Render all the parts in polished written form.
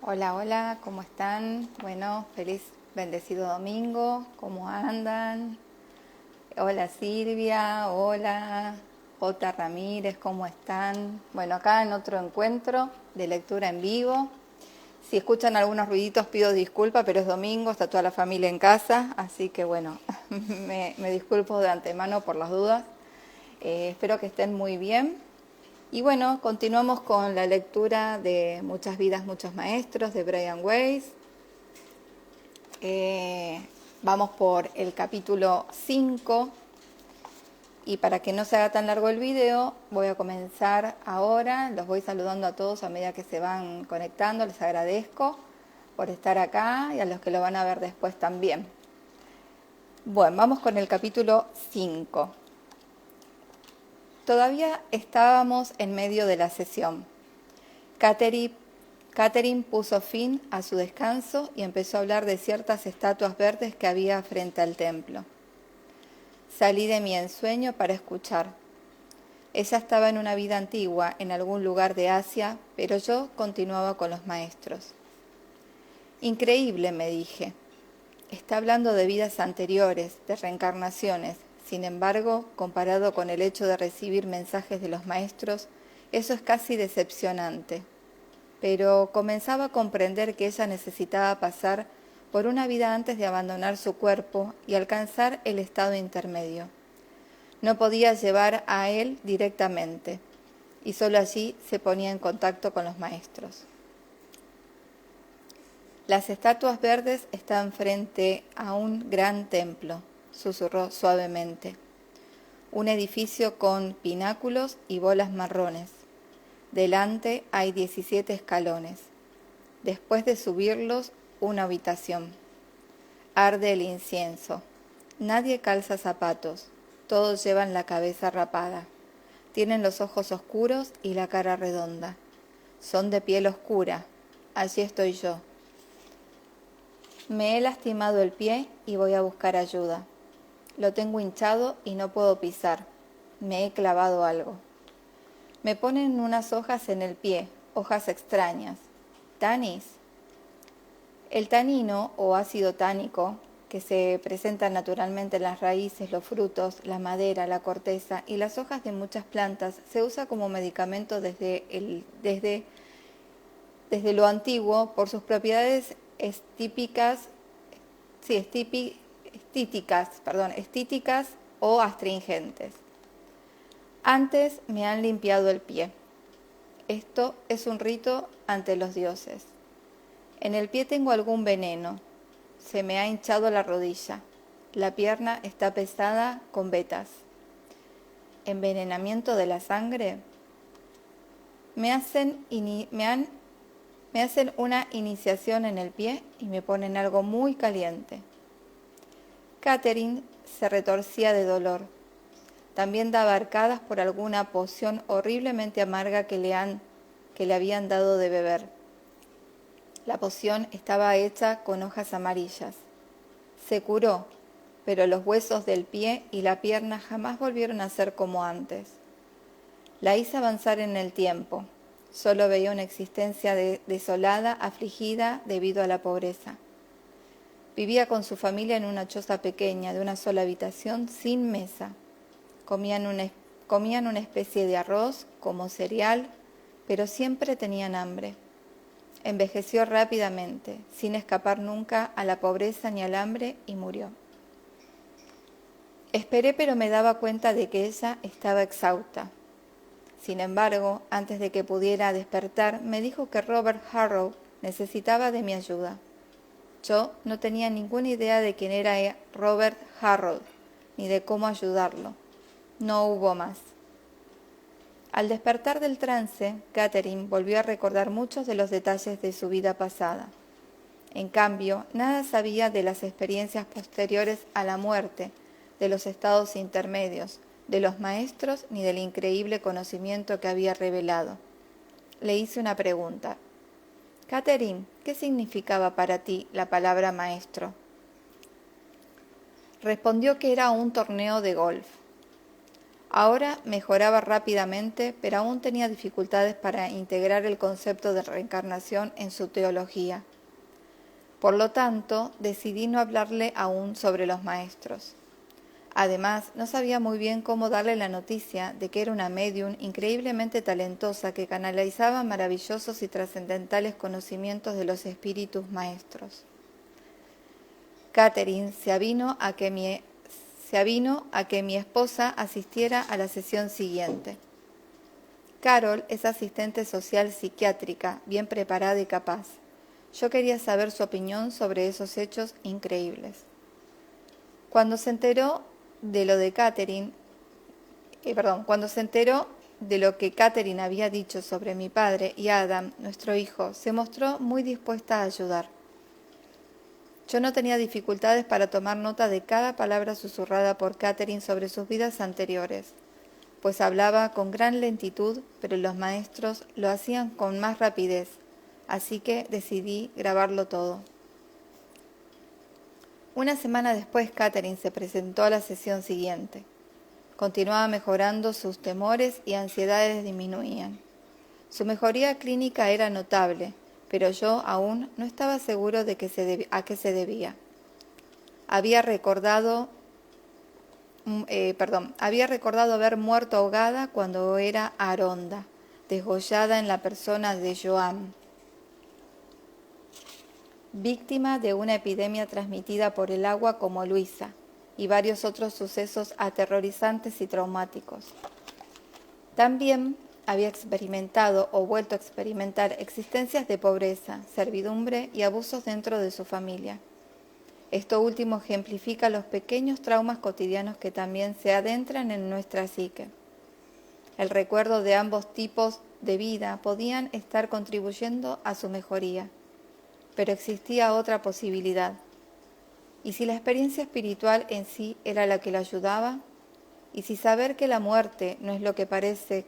Hola, hola, ¿cómo están? Bueno, feliz, bendecido domingo, ¿cómo andan? Hola Silvia, hola J. Ramírez, ¿cómo están? Bueno, acá en otro encuentro de lectura en vivo. Si escuchan algunos ruiditos pido disculpas, pero es domingo, está toda la familia en casa, así que bueno, me disculpo de antemano por las dudas. Espero que estén muy bien. Y bueno, continuamos con la lectura de Muchas vidas, muchos maestros de Brian Weiss. Vamos por el capítulo 5 y para que no se haga tan largo el video, voy a comenzar ahora. Los voy saludando a todos a medida que se van conectando. Les agradezco por estar acá y a los que lo van a ver después también. Bueno, vamos con el capítulo 5. Todavía estábamos en medio de la sesión. Catherine puso fin a su descanso y empezó a hablar de ciertas estatuas verdes que había frente al templo. Salí de mi ensueño para escuchar. Ella estaba en una vida antigua, en algún lugar de Asia, pero yo continuaba con los maestros. Increíble, me dije. Está hablando de vidas anteriores, de reencarnaciones. Sin embargo, comparado con el hecho de recibir mensajes de los maestros, eso es casi decepcionante. Pero comenzaba a comprender que ella necesitaba pasar por una vida antes de abandonar su cuerpo y alcanzar el estado intermedio. No podía llevar a él directamente, y solo allí se ponía en contacto con los maestros. Las estatuas verdes están frente a un gran templo, susurró suavemente. Un edificio con pináculos y bolas marrones. Delante hay 17 escalones. Después de subirlos, una habitación. Arde el incienso. Nadie calza zapatos. Todos llevan la cabeza rapada. Tienen los ojos oscuros y la cara redonda. Son de piel oscura. Allí estoy yo. Me he lastimado el pie y voy a buscar ayuda. Lo tengo hinchado y no puedo pisar. Me he clavado algo. Me ponen unas hojas en el pie, hojas extrañas. ¿Tanis? El tanino o ácido tánico, que se presenta naturalmente en las raíces, los frutos, la madera, la corteza y las hojas de muchas plantas, se usa como medicamento desde lo antiguo por sus propiedades estíticas o astringentes. Antes me han limpiado el pie. Esto es un rito ante los dioses. En el pie tengo algún veneno. Se me ha hinchado la rodilla. La pierna está pesada con vetas. ¿Envenenamiento de la sangre? Me hacen una iniciación en el pie y me ponen algo muy caliente. Catherine se retorcía de dolor. También daba arcadas por alguna poción horriblemente amarga que le habían dado de beber. La poción estaba hecha con hojas amarillas. Se curó, pero los huesos del pie y la pierna jamás volvieron a ser como antes. La hice avanzar en el tiempo. Solo veía una existencia desolada, afligida debido a la pobreza. Vivía con su familia en una choza pequeña, de una sola habitación, sin mesa. Comían una especie de arroz como cereal, pero siempre tenían hambre. Envejeció rápidamente, sin escapar nunca a la pobreza ni al hambre, y murió. Esperé, pero me daba cuenta de que ella estaba exhausta. Sin embargo, antes de que pudiera despertar, me dijo que Robert Harrow necesitaba de mi ayuda. Yo no tenía ninguna idea de quién era Robert Harrow, ni de cómo ayudarlo. No hubo más. Al despertar del trance, Catherine volvió a recordar muchos de los detalles de su vida pasada. En cambio, nada sabía de las experiencias posteriores a la muerte, de los estados intermedios, de los maestros ni del increíble conocimiento que había revelado. Le hice una pregunta. Catherine, ¿qué significaba para ti la palabra maestro? Respondió que era un torneo de golf. Ahora mejoraba rápidamente, pero aún tenía dificultades para integrar el concepto de reencarnación en su teología. Por lo tanto, decidí no hablarle aún sobre los maestros. Además, no sabía muy bien cómo darle la noticia de que era una médium increíblemente talentosa que canalizaba maravillosos y trascendentales conocimientos de los espíritus maestros. Catherine se avino a que mi esposa asistiera a la sesión siguiente. Carol es asistente social psiquiátrica, bien preparada y capaz. Yo quería saber su opinión sobre esos hechos increíbles. Cuando se enteró de lo que Catherine había dicho sobre mi padre y Adam, nuestro hijo, se mostró muy dispuesta a ayudar. Yo no tenía dificultades para tomar nota de cada palabra susurrada por Catherine sobre sus vidas anteriores, pues hablaba con gran lentitud, pero los maestros lo hacían con más rapidez, así que decidí grabarlo todo. Una semana después, Catherine se presentó a la sesión siguiente. Continuaba mejorando, sus temores y ansiedades disminuían. Su mejoría clínica era notable, pero yo aún no estaba seguro de a qué se debía. Había recordado haber muerto ahogada cuando era Aronda, degollada en la persona de Joan, víctima de una epidemia transmitida por el agua como Luisa, y varios otros sucesos aterrorizantes y traumáticos. También había experimentado o vuelto a experimentar existencias de pobreza, servidumbre y abusos dentro de su familia. Esto último ejemplifica los pequeños traumas cotidianos que también se adentran en nuestra psique. El recuerdo de ambos tipos de vida podían estar contribuyendo a su mejoría, pero existía otra posibilidad. ¿Y si la experiencia espiritual en sí era la que la ayudaba? ¿Y si saber que la muerte no es lo que parece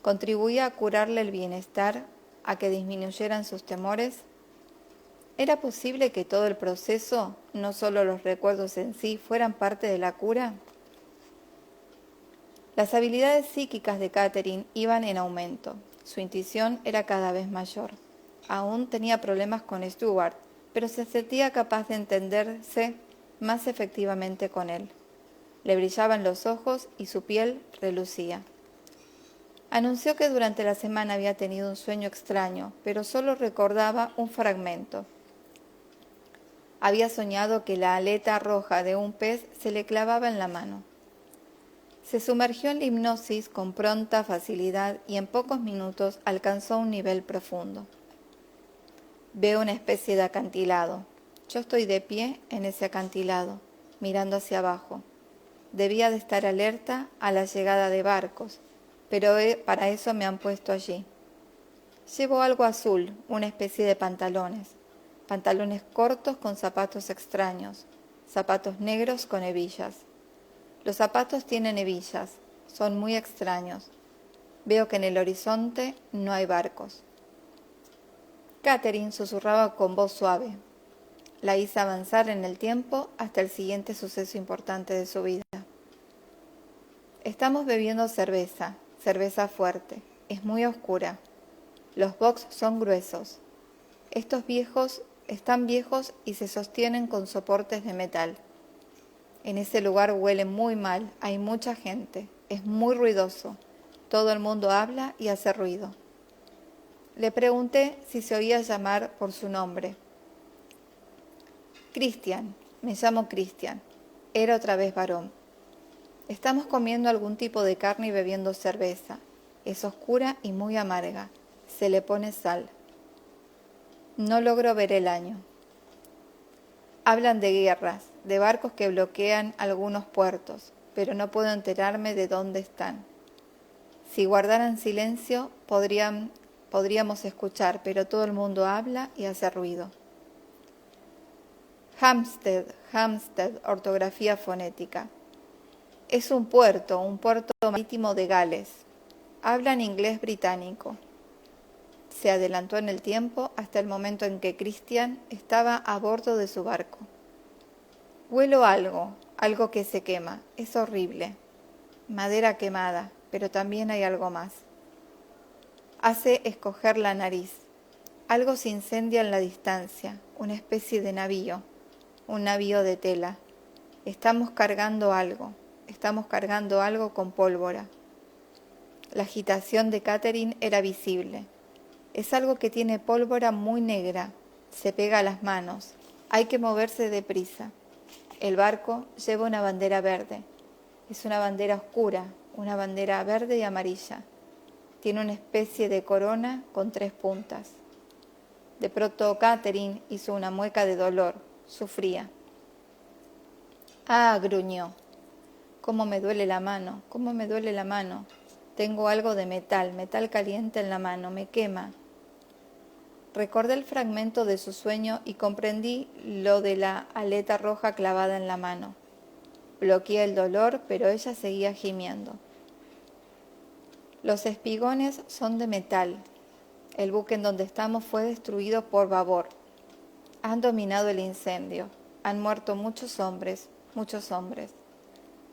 contribuía a curarle el bienestar, a que disminuyeran sus temores? ¿Era posible que todo el proceso, no solo los recuerdos en sí, fueran parte de la cura? Las habilidades psíquicas de Catherine iban en aumento. Su intuición era cada vez mayor. Aún tenía problemas con Stuart, pero se sentía capaz de entenderse más efectivamente con él. Le brillaban los ojos y su piel relucía. Anunció que durante la semana había tenido un sueño extraño, pero solo recordaba un fragmento. Había soñado que la aleta roja de un pez se le clavaba en la mano. Se sumergió en la hipnosis con pronta facilidad y en pocos minutos alcanzó un nivel profundo. Veo una especie de acantilado. Yo estoy de pie en ese acantilado, mirando hacia abajo. Debía de estar alerta a la llegada de barcos, pero para eso me han puesto allí. Llevo algo azul, una especie de pantalones cortos con zapatos extraños, zapatos negros con hebillas. Los zapatos tienen hebillas, son muy extraños. Veo que en el horizonte no hay barcos. Catherine susurraba con voz suave. La hice avanzar en el tiempo hasta el siguiente suceso importante de su vida. Estamos bebiendo cerveza fuerte. Es muy oscura. Los box son gruesos. Están viejos y se sostienen con soportes de metal. En ese lugar huele muy mal, hay mucha gente, es muy ruidoso. Todo el mundo habla y hace ruido. Le pregunté si se oía llamar por su nombre. Christian, me llamo Christian. Era otra vez varón. Estamos comiendo algún tipo de carne y bebiendo cerveza. Es oscura y muy amarga. Se le pone sal. No logro ver el año. Hablan de guerras, de barcos que bloquean algunos puertos, pero no puedo enterarme de dónde están. Si guardaran silencio, podríamos escuchar, pero todo el mundo habla y hace ruido. Hampstead, ortografía fonética. Es un puerto marítimo de Gales. Hablan inglés británico. Se adelantó en el tiempo hasta el momento en que Christian estaba a bordo de su barco. Huelo algo que se quema. Es horrible. madera quemada, pero también hay algo más. Hace escoger la nariz. Algo se incendia en la distancia, una especie de navío, un navío de tela. Estamos cargando algo con pólvora. La agitación de Catherine era visible. Es algo que tiene pólvora muy negra, se pega a las manos. Hay que moverse deprisa. El barco lleva una bandera verde. Es una bandera oscura, una bandera verde y amarilla. Tiene una especie de corona con 3 puntas. De pronto Catherine hizo una mueca de dolor. Sufría. Ah, gruñó. Cómo me duele la mano, cómo me duele la mano. Tengo algo de metal caliente en la mano, me quema. Recordé el fragmento de su sueño y comprendí lo de la aleta roja clavada en la mano. Bloqueé el dolor, pero ella seguía gimiendo. Los espigones son de metal. El buque en donde estamos fue destruido por babor. Han dominado el incendio. Han muerto muchos hombres, muchos hombres.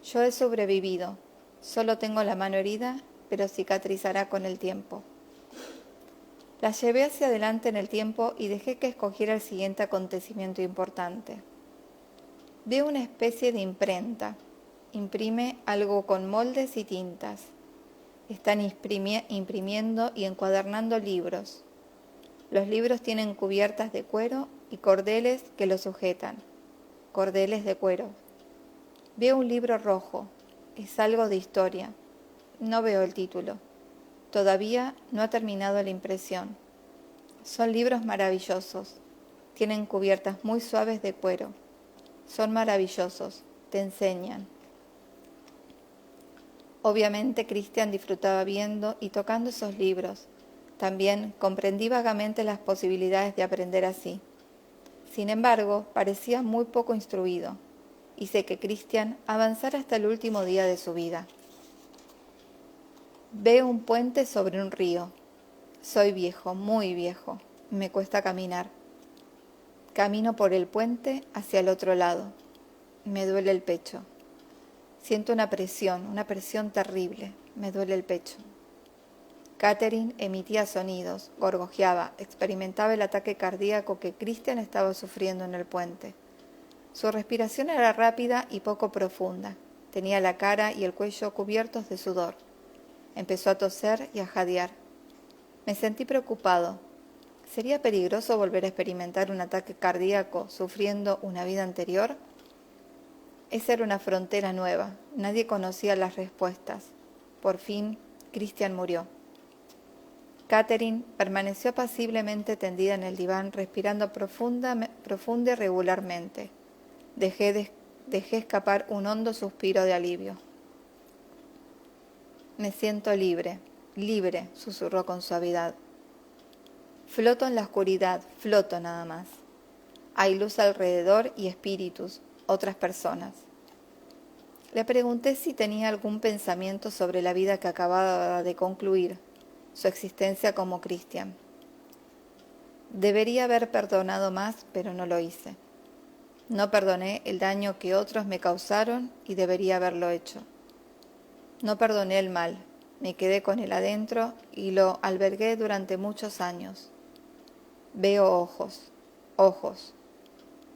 Yo he sobrevivido. Solo tengo la mano herida, pero cicatrizará con el tiempo. La llevé hacia adelante en el tiempo y dejé que escogiera el siguiente acontecimiento importante. Veo una especie de imprenta. Imprime algo con moldes y tintas. Están imprimiendo y encuadernando libros. Los libros tienen cubiertas de cuero y cordeles que los sujetan. Cordeles de cuero. Veo un libro rojo. Es algo de historia. No veo el título. Todavía no ha terminado la impresión. Son libros maravillosos. Tienen cubiertas muy suaves de cuero. Son maravillosos. Te enseñan. Obviamente Christian disfrutaba viendo y tocando esos libros. También comprendí vagamente las posibilidades de aprender así. Sin embargo, parecía muy poco instruido. Hice que Christian avanzara hasta el último día de su vida. Veo un puente sobre un río. Soy viejo, muy viejo. Me cuesta caminar. Camino por el puente hacia el otro lado. Me duele el pecho. Siento una presión terrible. Me duele el pecho. Catherine emitía sonidos, gorgojeaba, experimentaba el ataque cardíaco que Christian estaba sufriendo en el puente. Su respiración era rápida y poco profunda. Tenía la cara y el cuello cubiertos de sudor. Empezó a toser y a jadear. Me sentí preocupado. ¿Sería peligroso volver a experimentar un ataque cardíaco sufriendo una vida anterior? Esa era una frontera nueva. Nadie conocía las respuestas. Por fin, Christian murió. Catherine permaneció apaciblemente tendida en el diván, respirando profunda y regularmente. Dejé escapar un hondo suspiro de alivio. Me siento libre, susurró con suavidad. Floto en la oscuridad, floto nada más. Hay luz alrededor y espíritus, otras personas. Le pregunté si tenía algún pensamiento sobre la vida que acababa de concluir, su existencia como Christian. Debería haber perdonado más, pero no lo hice. No perdoné el daño que otros me causaron y debería haberlo hecho. No perdoné el mal, me quedé con él adentro y lo albergué durante muchos años. Veo ojos, ojos.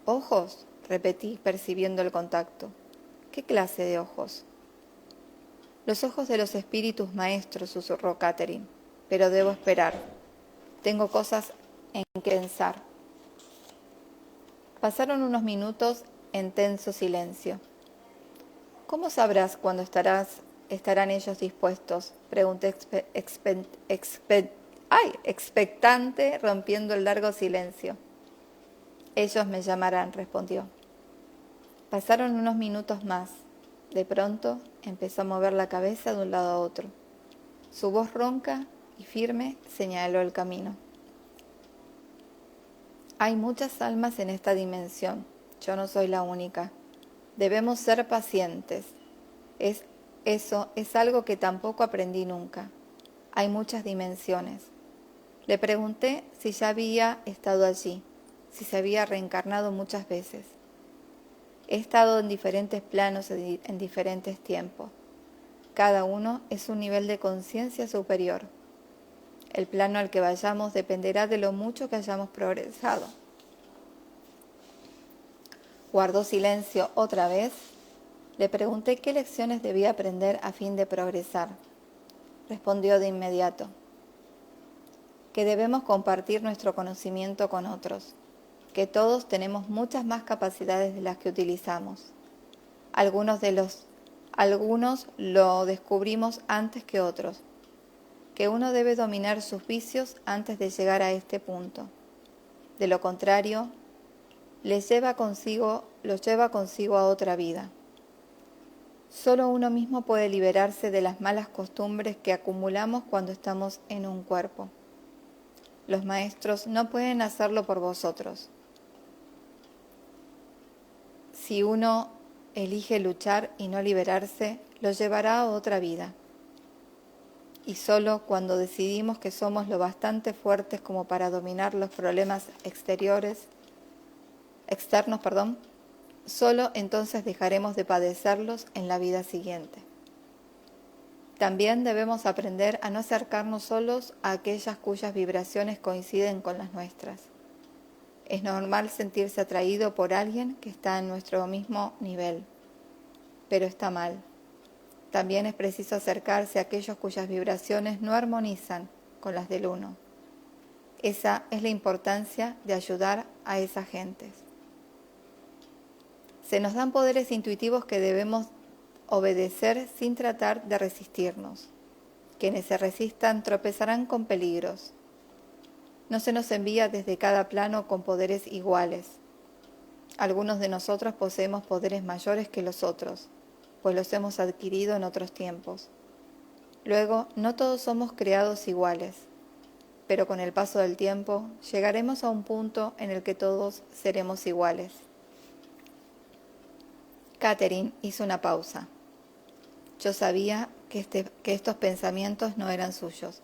¿Ojos? Repetí, percibiendo el contacto. ¿Qué clase de ojos? Los ojos de los espíritus maestros, susurró Catherine. Pero debo esperar. Tengo cosas en que pensar. Pasaron unos minutos en tenso silencio. ¿Cómo sabrás cuándo estarán ellos dispuestos? Pregunté expectante, rompiendo el largo silencio. Ellos me llamarán, respondió. Pasaron unos minutos más. De pronto empezó a mover la cabeza de un lado a otro. Su voz ronca y firme señaló el camino. Hay muchas almas en esta dimensión. Yo no soy la única. Debemos ser pacientes. Eso es algo que tampoco aprendí nunca. Hay muchas dimensiones. Le pregunté si ya había estado allí, si se había reencarnado muchas veces. He estado en diferentes planos en diferentes tiempos. Cada uno es un nivel de conciencia superior. El plano al que vayamos dependerá de lo mucho que hayamos progresado. Guardó silencio otra vez. Le pregunté qué lecciones debía aprender a fin de progresar. Respondió de inmediato que debemos compartir nuestro conocimiento con otros, que todos tenemos muchas más capacidades de las que utilizamos. Algunos lo descubrimos antes que otros, que uno debe dominar sus vicios antes de llegar a este punto. De lo contrario, los lleva consigo a otra vida. Solo uno mismo puede liberarse de las malas costumbres que acumulamos cuando estamos en un cuerpo. Los maestros no pueden hacerlo por vosotros. Si uno elige luchar y no liberarse, lo llevará a otra vida. Y solo cuando decidimos que somos lo bastante fuertes como para dominar los problemas externos, solo entonces dejaremos de padecerlos en la vida siguiente. También debemos aprender a no acercarnos solos a aquellas cuyas vibraciones coinciden con las nuestras. Es normal sentirse atraído por alguien que está en nuestro mismo nivel, pero está mal. También es preciso acercarse a aquellos cuyas vibraciones no armonizan con las del uno. Esa es la importancia de ayudar a esas gentes. Se nos dan poderes intuitivos que debemos obedecer sin tratar de resistirnos. Quienes se resistan tropezarán con peligros. No se nos envía desde cada plano con poderes iguales. Algunos de nosotros poseemos poderes mayores que los otros, pues los hemos adquirido en otros tiempos. Luego, no todos somos creados iguales, pero con el paso del tiempo llegaremos a un punto en el que todos seremos iguales. Catherine hizo una pausa. Yo sabía que estos pensamientos no eran suyos.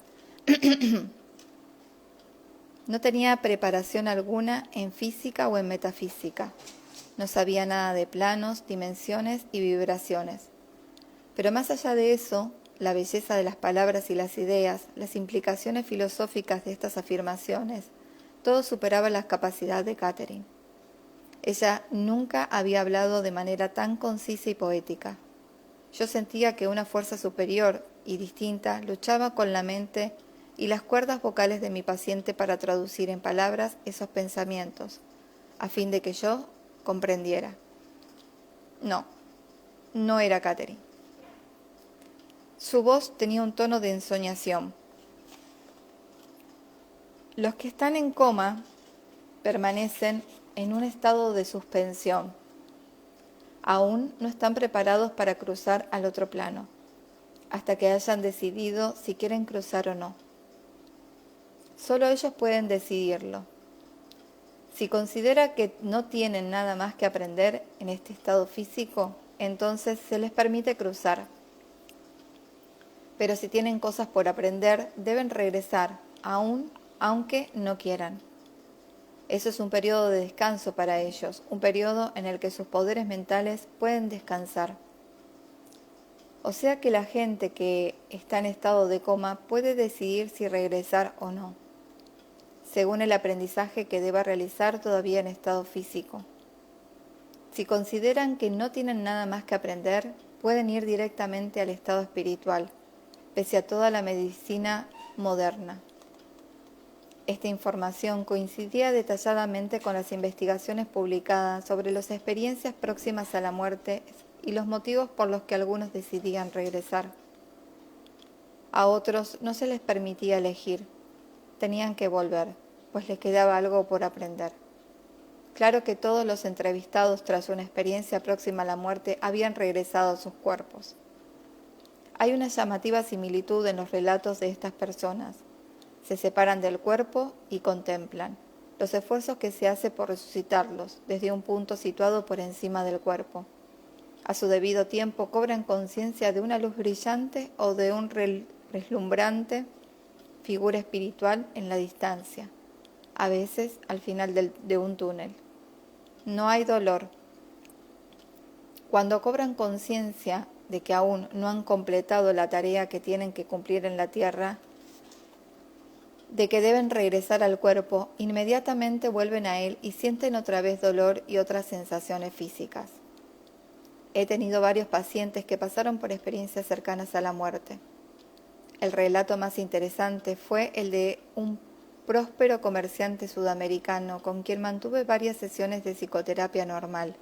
No tenía preparación alguna en física o en metafísica. No sabía nada de planos, dimensiones y vibraciones. Pero más allá de eso, la belleza de las palabras y las ideas, las implicaciones filosóficas de estas afirmaciones, todo superaba la capacidad de Catherine. Ella nunca había hablado de manera tan concisa y poética. Yo sentía que una fuerza superior y distinta luchaba con la mente y las cuerdas vocales de mi paciente para traducir en palabras esos pensamientos, a fin de que yo comprendiera. No era Catherine. Su voz tenía un tono de ensoñación. Los que están en coma permanecen en un estado de suspensión. Aún no están preparados para cruzar al otro plano, hasta que hayan decidido si quieren cruzar o no. Solo ellos pueden decidirlo. Si considera que no tienen nada más que aprender en este estado físico, entonces se les permite cruzar. Pero si tienen cosas por aprender, deben regresar, aunque no quieran. Eso es un periodo de descanso para ellos, un periodo en el que sus poderes mentales pueden descansar. O sea que la gente que está en estado de coma puede decidir si regresar o no, según el aprendizaje que deba realizar todavía en estado físico. Si consideran que no tienen nada más que aprender, pueden ir directamente al estado espiritual, pese a toda la medicina moderna. Esta información coincidía detalladamente con las investigaciones publicadas sobre las experiencias próximas a la muerte y los motivos por los que algunos decidían regresar. A otros no se les permitía elegir, tenían que volver, pues les quedaba algo por aprender. Claro que todos los entrevistados tras una experiencia próxima a la muerte habían regresado a sus cuerpos. Hay una llamativa similitud en los relatos de estas personas. Se separan del cuerpo y contemplan los esfuerzos que se hace por resucitarlos desde un punto situado por encima del cuerpo. A su debido tiempo cobran conciencia de una luz brillante o de un reslumbrante figura espiritual en la distancia, a veces al final de un túnel. No hay dolor. Cuando cobran conciencia de que aún no han completado la tarea que tienen que cumplir en la tierra, de que deben regresar al cuerpo, inmediatamente vuelven a él y sienten otra vez dolor y otras sensaciones físicas. He tenido varios pacientes que pasaron por experiencias cercanas a la muerte. El relato más interesante fue el de un próspero comerciante sudamericano con quien mantuve varias sesiones de psicoterapia normal,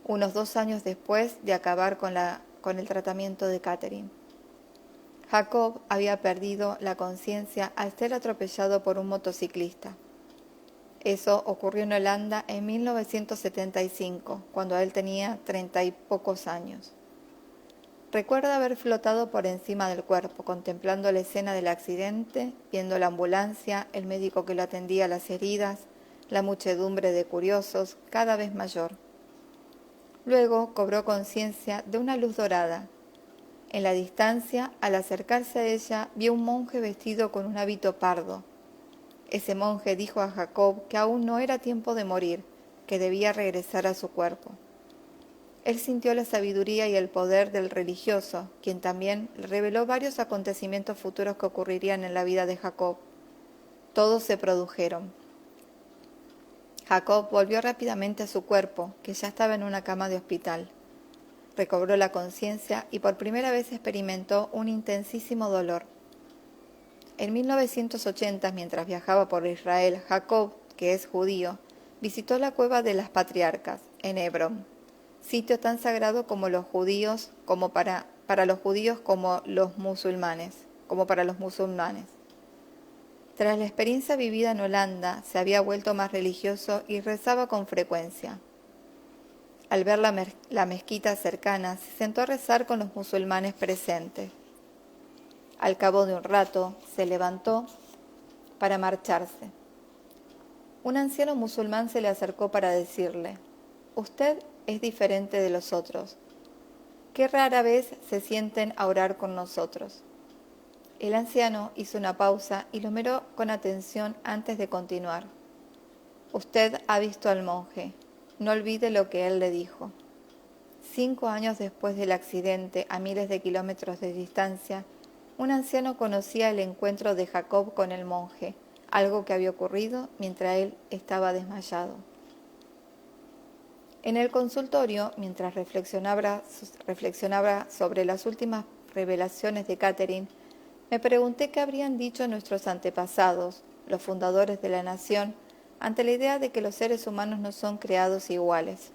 unos 2 años después de acabar con el tratamiento de Catherine. Jacob había perdido la conciencia al ser atropellado por un motociclista. Eso ocurrió en Holanda en 1975, cuando él tenía 30 y pocos años. Recuerda haber flotado por encima del cuerpo, contemplando la escena del accidente, viendo la ambulancia, el médico que lo atendía a las heridas, la muchedumbre de curiosos, cada vez mayor. Luego cobró conciencia de una luz dorada. En la distancia, al acercarse a ella, vio un monje vestido con un hábito pardo. Ese monje dijo a Jacob que aún no era tiempo de morir, que debía regresar a su cuerpo. Él sintió la sabiduría y el poder del religioso, quien también le reveló varios acontecimientos futuros que ocurrirían en la vida de Jacob. Todos se produjeron. Jacob volvió rápidamente a su cuerpo, que ya estaba en una cama de hospital. Recobró la conciencia y por primera vez experimentó un intensísimo dolor. En 1980, mientras viajaba por Israel, Jacob, que es judío, visitó la cueva de las patriarcas, en Hebrón, sitio tan sagrado como los judíos, para los judíos como para los musulmanes. Tras la experiencia vivida en Holanda, se había vuelto más religioso y rezaba con frecuencia. Al ver la mezquita cercana, se sentó a rezar con los musulmanes presentes. Al cabo de un rato, se levantó para marcharse. Un anciano musulmán se le acercó para decirle: «Usted es diferente de los otros. Qué rara vez se sienten a orar con nosotros». El anciano hizo una pausa y lo miró con atención antes de continuar. «Usted ha visto al monje. No olvide lo que él le dijo». 5 años después del accidente, a miles de kilómetros de distancia, un anciano conocía el encuentro de Jacob con el monje, algo que había ocurrido mientras él estaba desmayado. En el consultorio, mientras reflexionaba sobre las últimas revelaciones de Catherine, me pregunté qué habrían dicho nuestros antepasados, los fundadores de la nación, ante la idea de que los seres humanos no son creados iguales.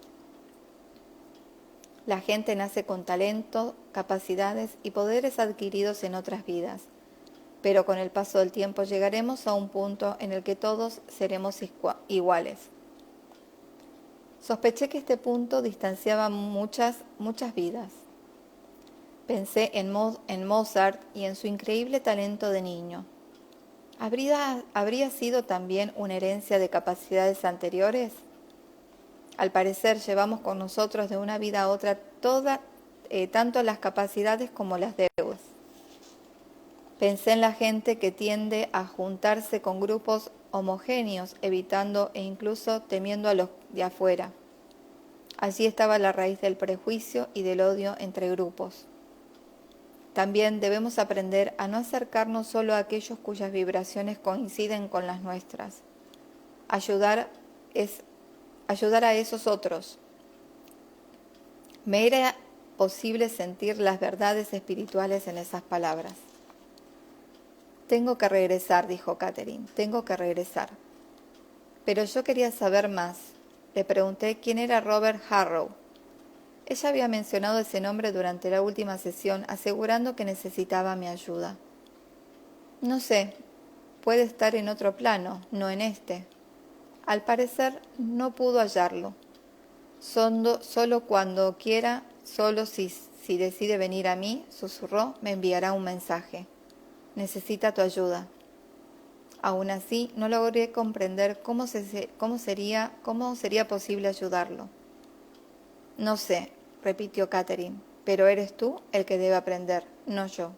La gente nace con talento, capacidades y poderes adquiridos en otras vidas, pero con el paso del tiempo llegaremos a un punto en el que todos seremos iguales. Sospeché que este punto distanciaba muchas vidas. Pensé en Mozart y en su increíble talento de niño. ¿Habría sido también una herencia de capacidades anteriores? Al parecer llevamos con nosotros de una vida a otra tanto las capacidades como las deudas. Pensé en la gente que tiende a juntarse con grupos homogéneos, evitando e incluso temiendo a los de afuera. Allí estaba la raíz del prejuicio y del odio entre grupos. También debemos aprender a no acercarnos solo a aquellos cuyas vibraciones coinciden con las nuestras. Ayudar a esos otros. Me era posible sentir las verdades espirituales en esas palabras. «Tengo que regresar», dijo Catherine, «tengo que regresar». Pero yo quería saber más. Le pregunté quién era Robert Harrow. Ella había mencionado ese nombre durante la última sesión, asegurando que necesitaba mi ayuda. «No sé, puede estar en otro plano, no en este». Al parecer no pudo hallarlo. Solo cuando quiera, solo si decide venir a mí, susurró, me enviará un mensaje. Necesita tu ayuda. Aún así, no logré comprender cómo sería posible ayudarlo. «No sé», repitió Catherine, «pero eres tú el que debe aprender, no yo».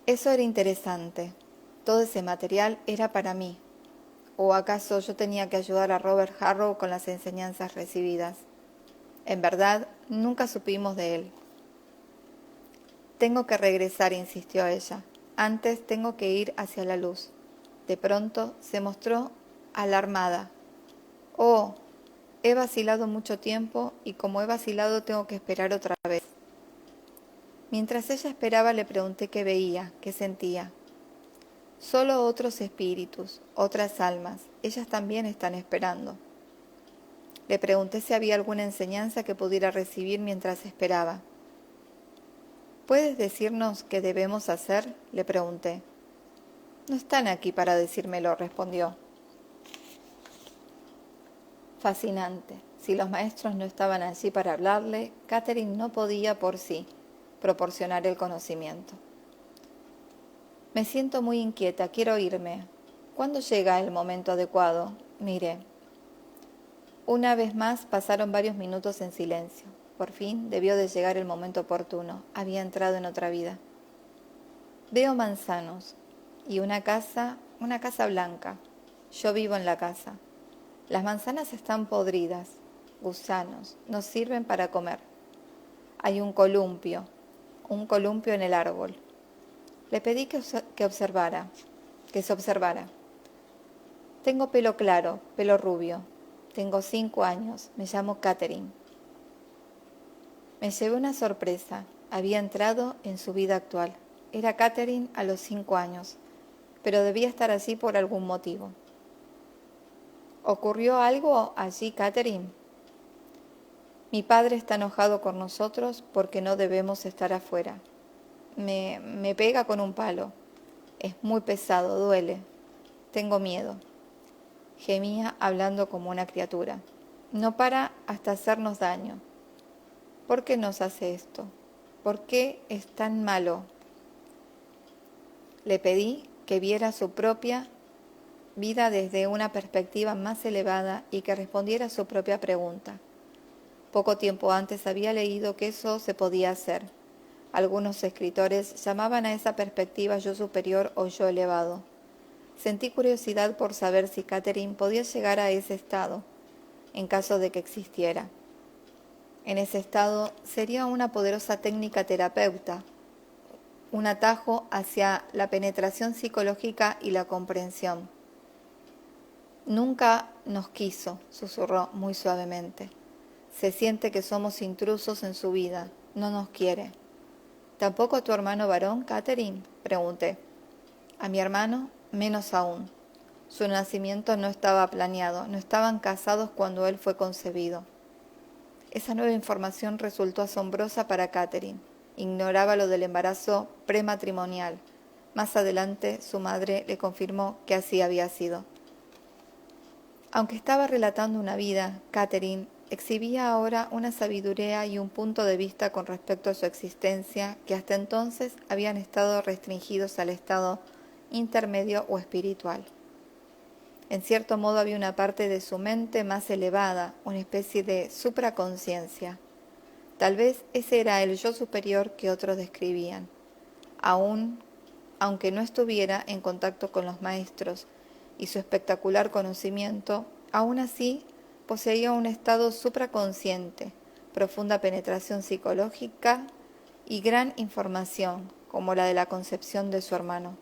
Eso era interesante. Todo ese material era para mí. ¿O acaso yo tenía que ayudar a Robert Harrow con las enseñanzas recibidas? En verdad, nunca supimos de él. Tengo que regresar, insistió ella. Antes tengo que ir hacia la luz. De pronto se mostró alarmada. Oh, he vacilado mucho tiempo y como he vacilado tengo que esperar otra vez. Mientras ella esperaba le pregunté qué veía, qué sentía. Solo otros espíritus, otras almas, ellas también están esperando. Le pregunté si había alguna enseñanza que pudiera recibir mientras esperaba. ¿Puedes decirnos qué debemos hacer?, le pregunté. No están aquí para decírmelo, respondió. Fascinante. Si los maestros no estaban allí para hablarle, Catherine no podía por sí proporcionar el conocimiento. Me siento muy inquieta, quiero irme. ¿Cuándo llega el momento adecuado? Miré. Una vez más pasaron varios minutos en silencio. Por fin debió de llegar el momento oportuno. Había entrado en otra vida. Veo manzanos y una casa blanca. Yo vivo en la casa. Las manzanas están podridas, gusanos, no sirven para comer. Hay un columpio en el árbol. Le pedí que se observara. Tengo pelo claro, pelo rubio. Tengo 5 años. Me llamo Catherine. Me llevé una sorpresa. Había entrado en su vida actual. Era Catherine a los 5 años, pero debía estar allí por algún motivo. ¿Ocurrió algo allí, Catherine? Mi padre está enojado con nosotros porque no debemos estar afuera. Me pega con un palo. Es muy pesado, duele. Tengo miedo. Gemía hablando como una criatura. No para hasta hacernos daño. ¿Por qué nos hace esto? ¿Por qué es tan malo? Le pedí que viera su propia vida desde una perspectiva más elevada y que respondiera a su propia pregunta. Poco tiempo antes había leído que eso se podía hacer. Algunos escritores llamaban a esa perspectiva yo superior o yo elevado. Sentí curiosidad por saber si Catherine podía llegar a ese estado, en caso de que existiera. En ese estado sería una poderosa técnica terapeuta, un atajo hacia la penetración psicológica y la comprensión. Nunca nos quiso, susurró muy suavemente. Se siente que somos intrusos en su vida, no nos quiere. ¿Tampoco a tu hermano varón, Catherine?, pregunté. A mi hermano, menos aún. Su nacimiento no estaba planeado, no estaban casados cuando él fue concebido. Esa nueva información resultó asombrosa para Catherine. Ignoraba lo del embarazo prematrimonial. Más adelante, su madre le confirmó que así había sido. Aunque estaba relatando una vida, Catherine exhibía ahora una sabiduría y un punto de vista con respecto a su existencia que hasta entonces habían estado restringidos al estado intermedio o espiritual. En cierto modo había una parte de su mente más elevada, una especie de supraconciencia. Tal vez ese era el yo superior que otros describían. Aunque no estuviera en contacto con los maestros y su espectacular conocimiento, aún así poseía un estado supraconsciente, profunda penetración psicológica y gran información, como la de la concepción de su hermano.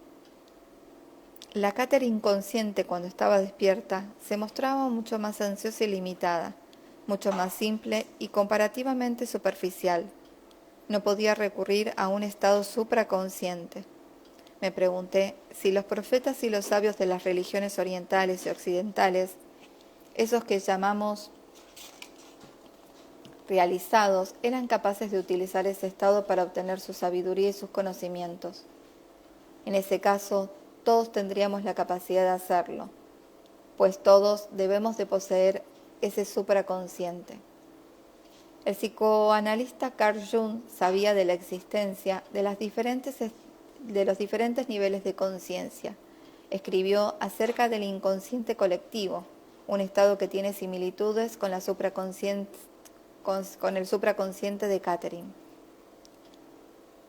La Catherine inconsciente, cuando estaba despierta, se mostraba mucho más ansiosa y limitada, mucho más simple y comparativamente superficial. No podía recurrir a un estado supraconsciente. Me pregunté si los profetas y los sabios de las religiones orientales y occidentales, esos que llamamos realizados, eran capaces de utilizar ese estado para obtener su sabiduría y sus conocimientos. En ese caso, todos tendríamos la capacidad de hacerlo, pues todos debemos de poseer ese supraconsciente. El psicoanalista Carl Jung sabía de la existencia de los diferentes niveles de conciencia. Escribió acerca del inconsciente colectivo, un estado que tiene similitudes con el supraconsciente de Catherine.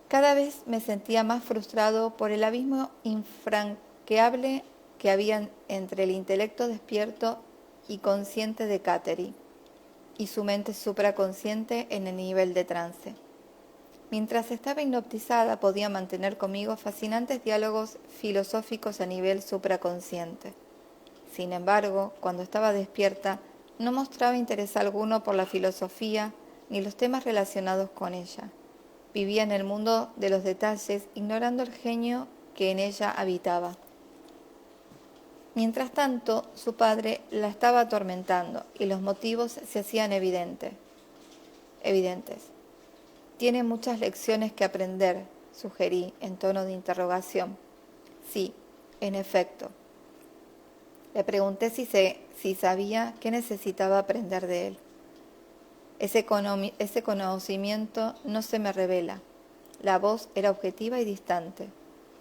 Cada vez me sentía más frustrado por el abismo infranqueable que había entre el intelecto despierto y consciente de Catherine. y su mente supraconsciente en el nivel de trance. Mientras estaba hipnotizada podía mantener conmigo fascinantes diálogos filosóficos a nivel supraconsciente. Sin embargo, cuando estaba despierta, no mostraba interés alguno por la filosofía ni los temas relacionados con ella. Vivía en el mundo de los detalles, ignorando el genio que en ella habitaba. Mientras tanto, su padre la estaba atormentando y los motivos se hacían evidentes. Tiene muchas lecciones que aprender, sugerí en tono de interrogación. Sí, en efecto. Le pregunté si sabía qué necesitaba aprender de él. Ese conocimiento no se me revela. La voz era objetiva y distante.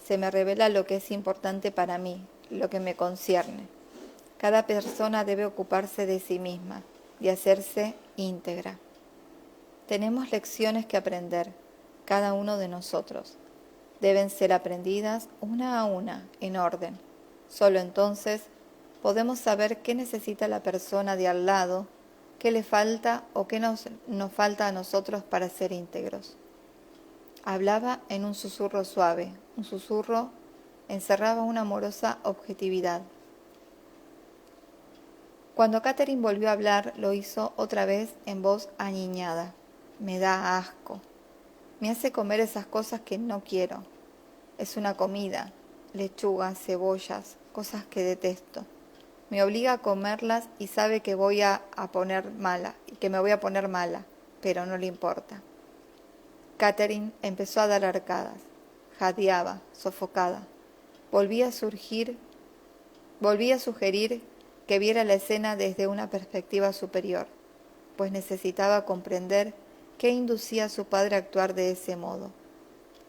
Se me revela lo que es importante para mí, lo que me concierne. Cada persona debe ocuparse de sí misma, de hacerse íntegra. Tenemos lecciones que aprender, cada uno de nosotros. Deben ser aprendidas una a una, en orden. Solo entonces podemos saber qué necesita la persona de al lado, qué le falta o qué nos falta a nosotros para ser íntegros. Hablaba en un susurro suave. Un susurro encerraba una amorosa objetividad. Cuando Catherine volvió a hablar, lo hizo otra vez en voz aniñada. Me da asco. Me hace comer esas cosas que no quiero. Es una comida, lechugas, cebollas, cosas que detesto. Me obliga a comerlas y sabe que me voy a poner mala, pero no le importa. Catherine empezó a dar arcadas, jadeaba, sofocada. Volvía a sugerir que viera la escena desde una perspectiva superior, pues necesitaba comprender qué inducía a su padre a actuar de ese modo.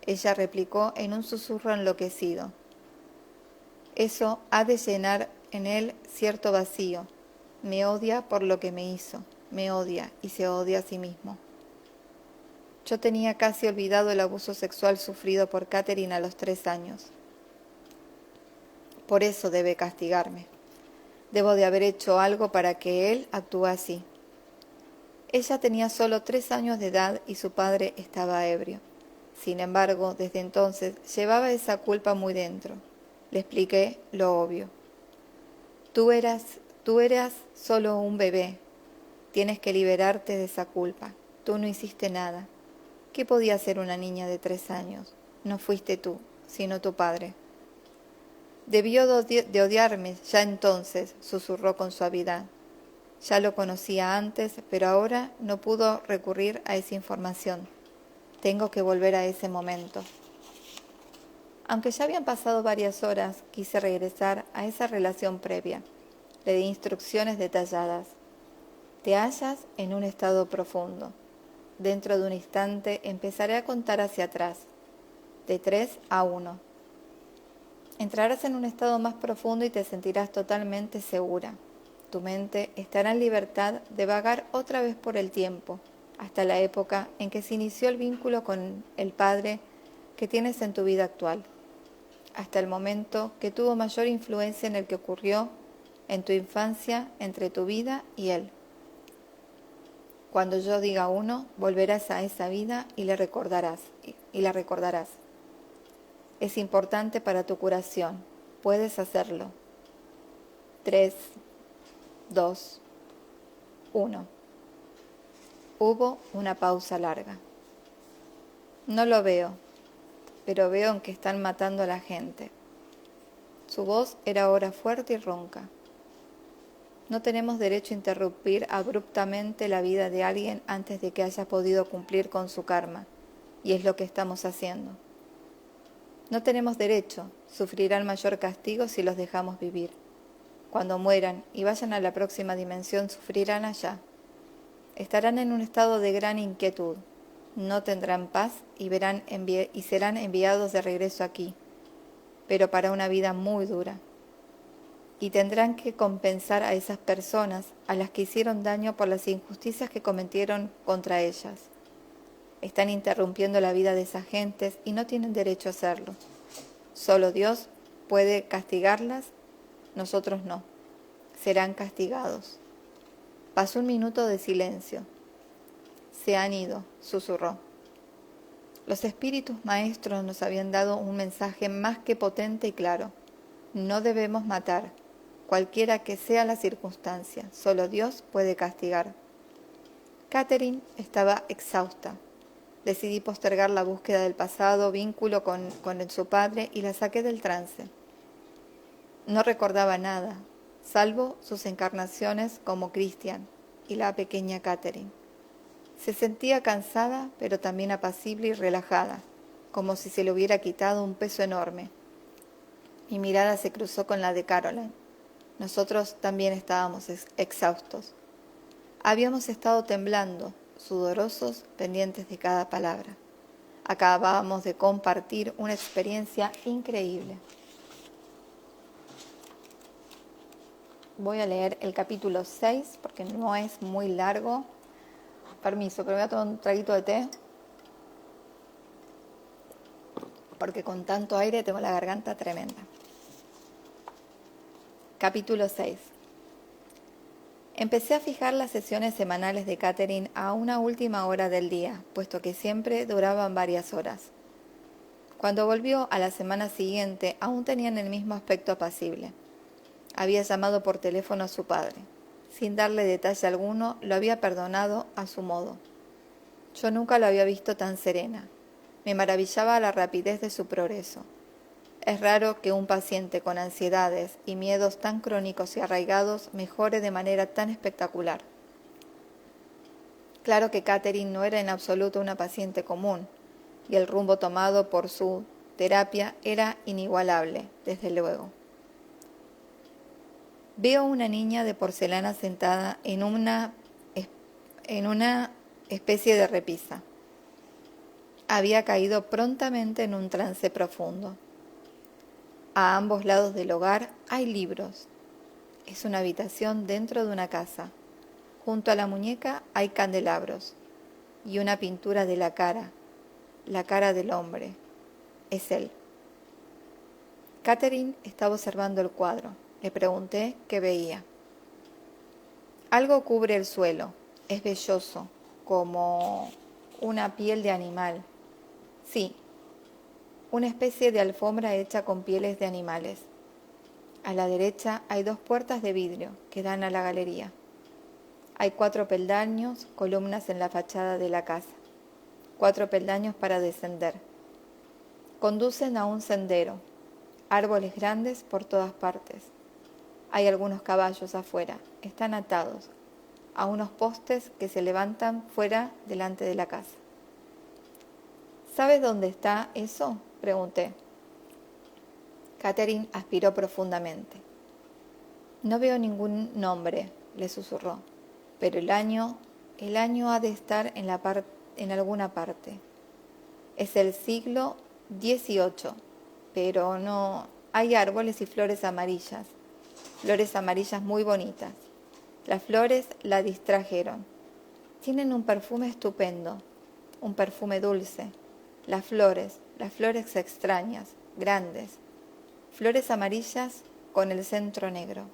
Ella replicó en un susurro enloquecido. Eso ha de llenar en él cierto vacío. Me odia por lo que me hizo, me odia y se odia a sí mismo. Yo tenía casi olvidado el abuso sexual sufrido por Catherine a los 3 años. Por eso debe castigarme. Debo de haber hecho algo para que él actúe así. Ella tenía solo 3 años de edad y su padre estaba ebrio. Sin embargo, desde entonces llevaba esa culpa muy dentro. Le expliqué lo obvio. Tú eras solo un bebé. Tienes que liberarte de esa culpa. Tú no hiciste nada. ¿Qué podía hacer una niña de 3 años? No fuiste tú, sino tu padre. Debió de odiarme ya entonces, susurró con suavidad. Ya lo conocía antes, pero ahora no pudo recurrir a esa información. Tengo que volver a ese momento. Aunque ya habían pasado varias horas, quise regresar a esa relación previa. Le di instrucciones detalladas. Te hallas en un estado profundo. Dentro de un instante empezaré a contar hacia atrás, de 3 a 1. Entrarás en un estado más profundo y te sentirás totalmente segura. Tu mente estará en libertad de vagar otra vez por el tiempo, hasta la época en que se inició el vínculo con el Padre que tienes en tu vida actual, hasta el momento que tuvo mayor influencia en el que ocurrió en tu infancia entre tu vida y Él. Cuando yo diga 1, volverás a esa vida y la recordarás. Es importante para tu curación. Puedes hacerlo. 3, 2, 1. Hubo una pausa larga. No lo veo, pero veo en que están matando a la gente. Su voz era ahora fuerte y ronca. No tenemos derecho a interrumpir abruptamente la vida de alguien antes de que haya podido cumplir con su karma, y es lo que estamos haciendo. No tenemos derecho, sufrirán mayor castigo si los dejamos vivir. Cuando mueran y vayan a la próxima dimensión, sufrirán allá. Estarán en un estado de gran inquietud, no tendrán paz y serán enviados de regreso aquí, pero para una vida muy dura. Y tendrán que compensar a esas personas a las que hicieron daño por las injusticias que cometieron contra ellas. Están interrumpiendo la vida de esas gentes y no tienen derecho a hacerlo. Solo Dios puede castigarlas, nosotros no. Serán castigados. Pasó un minuto de silencio. Se han ido, susurró. Los espíritus maestros nos habían dado un mensaje más que potente y claro. No debemos matar, cualquiera que sea la circunstancia. Solo Dios puede castigar. Catherine estaba exhausta. Decidí postergar la búsqueda del pasado, vínculo con su padre, y la saqué del trance. No recordaba nada, salvo sus encarnaciones como Christian y la pequeña Catherine. Se sentía cansada, pero también apacible y relajada, como si se le hubiera quitado un peso enorme. Mi mirada se cruzó con la de Caroline. Nosotros también estábamos exhaustos. Habíamos estado temblando, sudorosos, pendientes de cada palabra. Acabábamos de compartir una experiencia increíble. Voy a leer el capítulo 6 porque no es muy largo. Permiso, pero voy a tomar un traguito de té porque con tanto aire tengo la garganta tremenda. Capítulo 6. Empecé a fijar las sesiones semanales de Catherine a una última hora del día, puesto que siempre duraban varias horas. Cuando volvió a la semana siguiente, aún tenían el mismo aspecto apacible. Había llamado por teléfono a su padre. Sin darle detalle alguno, lo había perdonado a su modo. Yo nunca lo había visto tan serena. Me maravillaba la rapidez de su progreso. Es raro que un paciente con ansiedades y miedos tan crónicos y arraigados mejore de manera tan espectacular. Claro que Catherine no era en absoluto una paciente común, y el rumbo tomado por su terapia era inigualable, desde luego. Veo una niña de porcelana sentada en una especie de repisa. Había caído prontamente en un trance profundo. A ambos lados del hogar hay libros. Es una habitación dentro de una casa. Junto a la muñeca hay candelabros y una pintura de la cara del hombre. Es él. Catherine estaba observando el cuadro. Le pregunté qué veía. Algo cubre el suelo. Es velloso, como una piel de animal. Sí, una especie de alfombra hecha con pieles de animales. A la derecha hay 2 puertas de vidrio que dan a la galería. Hay 4 peldaños, columnas en la fachada de la casa. 4 peldaños para descender. Conducen a un sendero. Árboles grandes por todas partes. Hay algunos caballos afuera. Están atados a unos postes que se levantan fuera delante de la casa. ¿Sabes dónde está eso?, pregunté. Catherine aspiró profundamente. No veo ningún nombre, le susurró, pero el año ha de estar en alguna parte. Es el siglo XVIII, pero no hay árboles y flores amarillas muy bonitas. Las flores la distrajeron. Tienen un perfume estupendo, un perfume dulce. Las flores extrañas, grandes, flores amarillas con el centro negro.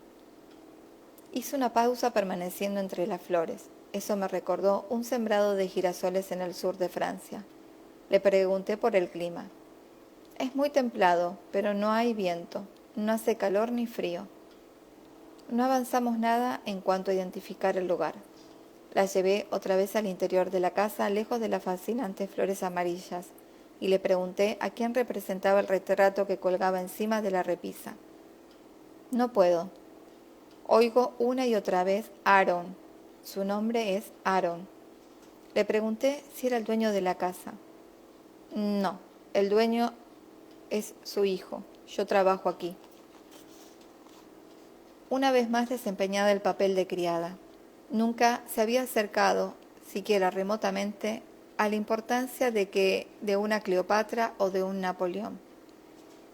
Hice una pausa permaneciendo entre las flores. Eso me recordó un sembrado de girasoles en el sur de Francia. Le pregunté por el clima. Es muy templado, pero no hay viento, no hace calor ni frío. No avanzamos nada en cuanto a identificar el lugar. La llevé otra vez al interior de la casa, lejos de las fascinantes flores amarillas, y le pregunté a quién representaba el retrato que colgaba encima de la repisa. No puedo. Oigo una y otra vez Aaron. Su nombre es Aaron. Le pregunté si era el dueño de la casa. No, el dueño es su hijo. Yo trabajo aquí. Una vez más desempeñada el papel de criada. Nunca se había acercado, siquiera remotamente, a la importancia de una Cleopatra o de un Napoleón.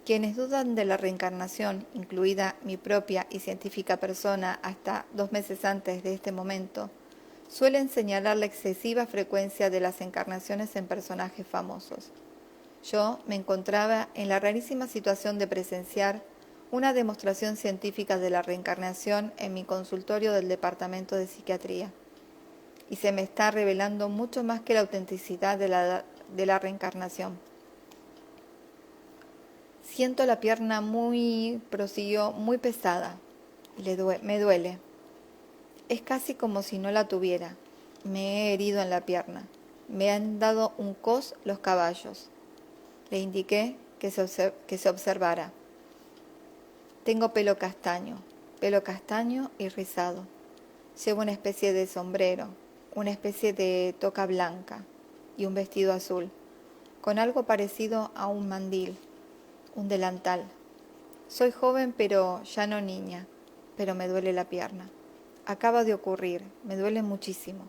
Quienes dudan de la reencarnación, incluida mi propia y científica persona hasta 2 meses antes de este momento, suelen señalar la excesiva frecuencia de las encarnaciones en personajes famosos. Yo me encontraba en la rarísima situación de presenciar una demostración científica de la reencarnación en mi consultorio del Departamento de Psiquiatría. Y se me está revelando mucho más que la autenticidad de la reencarnación. Siento la pierna prosiguió, muy pesada. Me duele. Es casi como si no la tuviera. Me he herido en la pierna. Me han dado un cos los caballos. Le indiqué que se observara. Tengo pelo castaño y rizado. Llevo una especie de sombrero, una especie de toca blanca y un vestido azul, con algo parecido a un mandil, un delantal. Soy joven, pero ya no niña, pero me duele la pierna. Acaba de ocurrir, me duele muchísimo.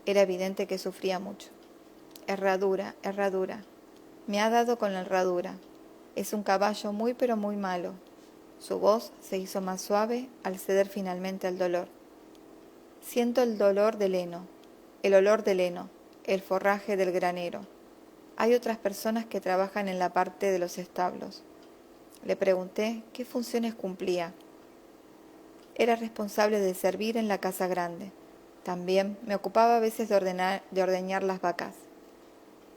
Era evidente que sufría mucho. Herradura. Me ha dado con la herradura. Es un caballo muy pero muy malo. Su voz se hizo más suave al ceder finalmente al dolor. Siento el olor del heno, el forraje del granero. Hay otras personas que trabajan en la parte de los establos. Le pregunté qué funciones cumplía. Era responsable de servir en la casa grande. También me ocupaba a veces de ordeñar las vacas.